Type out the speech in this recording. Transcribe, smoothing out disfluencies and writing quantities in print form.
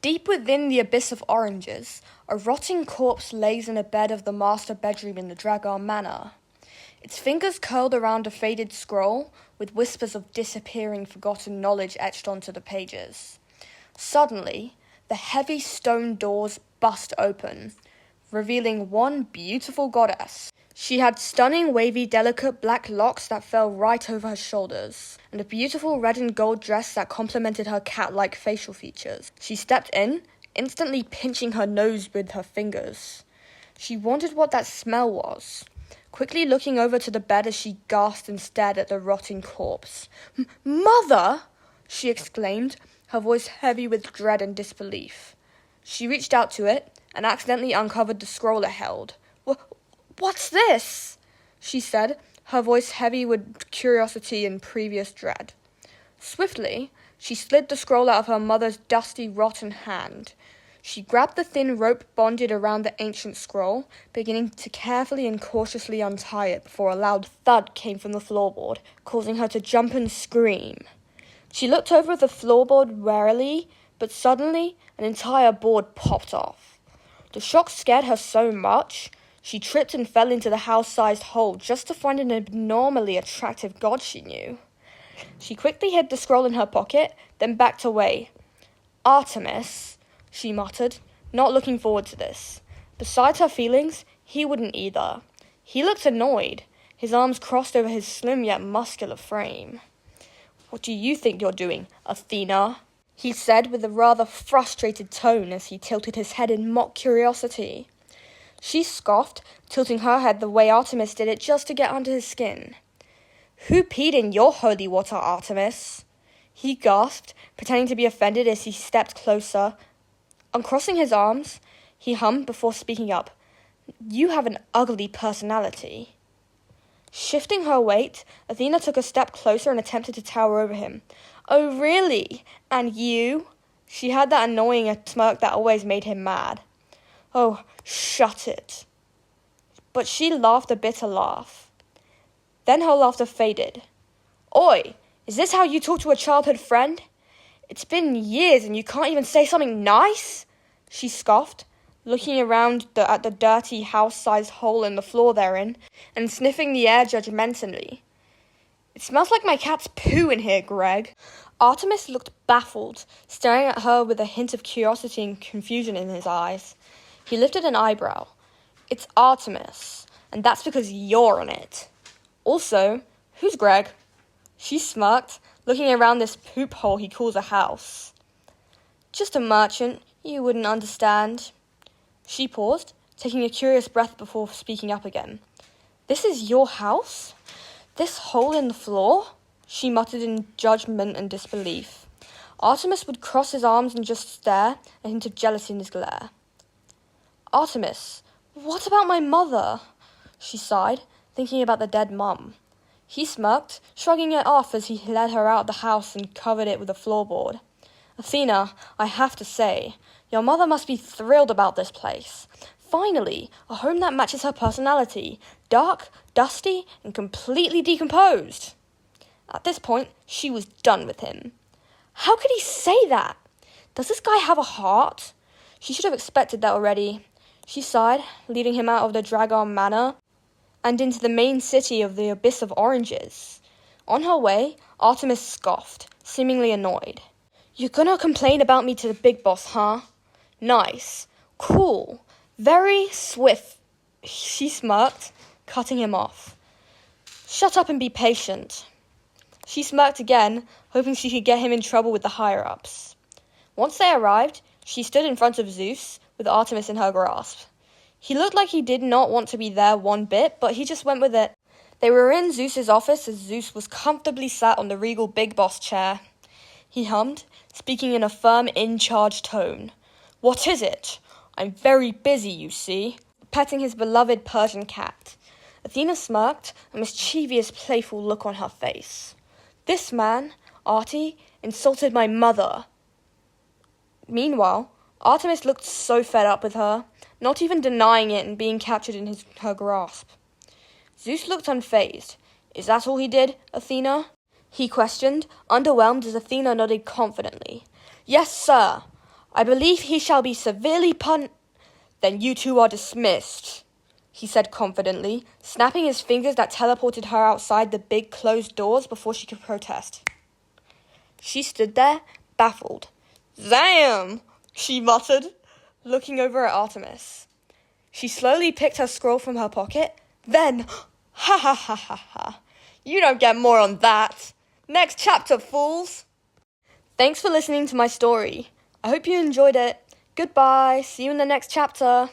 Deep within the abyss of oranges, a rotting corpse lays in a bed of the master bedroom in the Dragar Manor. Its fingers curled around a faded scroll, with whispers of disappearing forgotten knowledge etched onto the pages. Suddenly, the heavy stone doors bust open, revealing one beautiful goddess. She had stunning, wavy, delicate black locks that fell right over her shoulders, and a beautiful red and gold dress that complemented her cat-like facial features. She stepped in, instantly pinching her nose with her fingers. She wondered what that smell was, quickly looking over to the bed as she gasped and stared at the rotting corpse. "Mother!" she exclaimed, her voice heavy with dread and disbelief. She reached out to it and accidentally uncovered the scroll it held. "What's this?" she said, her voice heavy with curiosity and previous dread. Swiftly, she slid the scroll out of her mother's dusty, rotten hand. She grabbed the thin rope bonded around the ancient scroll, beginning to carefully and cautiously untie it before a loud thud came from the floorboard, causing her to jump and scream. She looked over the floorboard warily, but suddenly an entire board popped off. The shock scared her so much, she tripped and fell into the house-sized hole just to find an abnormally attractive god she knew. She quickly hid the scroll in her pocket, then backed away. "Artemis," she muttered, not looking forward to this. Besides her feelings, he wouldn't either. He looked annoyed, his arms crossed over his slim yet muscular frame. "What do you think you're doing, Athena?" he said with a rather frustrated tone as he tilted his head in mock curiosity. She scoffed, tilting her head the way Artemis did it just to get under his skin. "Who peed in your holy water, Artemis?" he gasped, pretending to be offended as he stepped closer. Uncrossing his arms, he hummed before speaking up. "You have an ugly personality." Shifting her weight, Athena took a step closer and attempted to tower over him. "Oh, really? And you?" She had that annoying smirk that always made him mad. "Oh, shut it." But she laughed a bitter laugh. Then her laughter faded. "Oi, is this how you talk to a childhood friend? It's been years and you can't even say something nice?" she scoffed, looking around at the dirty house-sized hole in the floor therein, and sniffing the air judgmentally. "It smells like my cat's poo in here, Greg." Artemis looked baffled, staring at her with a hint of curiosity and confusion in his eyes. He lifted an eyebrow. "It's Artemis, and that's because you're on it. Also, who's Greg?" She smirked, looking around this poop hole he calls a house. "Just a merchant, you wouldn't understand." She paused, taking a curious breath before speaking up again. "This is your house? This hole in the floor?" she muttered in judgment and disbelief. Artemis would cross his arms and just stare, a hint of jealousy in his glare. "Artemis, what about my mother?" she sighed, thinking about the dead mum. He smirked, shrugging it off as he led her out of the house and covered it with a floorboard. "Athena, I have to say, your mother must be thrilled about this place. Finally, a home that matches her personality, dark, dusty, and completely decomposed." At this point, she was done with him. How could he say that? Does this guy have a heart? She should have expected that already. She sighed, leading him out of the Dragar Manor and into the main city of the Abyss of Oranges. On her way, Artemis scoffed, seemingly annoyed. "You're gonna complain about me to the big boss, huh? Nice. Cool. Very swift." She smirked, cutting him off. "Shut up and be patient." She smirked again, hoping she could get him in trouble with the higher-ups. Once they arrived, she stood in front of Zeus, with Artemis in her grasp. He looked like he did not want to be there one bit, but he just went with it. They were in Zeus's office as Zeus was comfortably sat on the regal big boss chair. He hummed, speaking in a firm, in-charge tone. "What is it? I'm very busy, you see," petting his beloved Persian cat. Athena smirked, a mischievous, playful look on her face. "This man, Artie, insulted my mother." Meanwhile, Artemis looked so fed up with her, not even denying it and being captured in her grasp. Zeus looked unfazed. "Is that all he did, Athena?" he questioned, underwhelmed as Athena nodded confidently. "Yes, sir. I believe he shall be severely Then you two are dismissed, he said confidently, snapping his fingers that teleported her outside the big closed doors before she could protest. She stood there, baffled. "Damn," she muttered, looking over at Artemis. She slowly picked her scroll from her pocket, then, ha ha ha ha ha, you don't get more on that. Next chapter, fools! Thanks for listening to my story. I hope you enjoyed it. Goodbye, see you in the next chapter.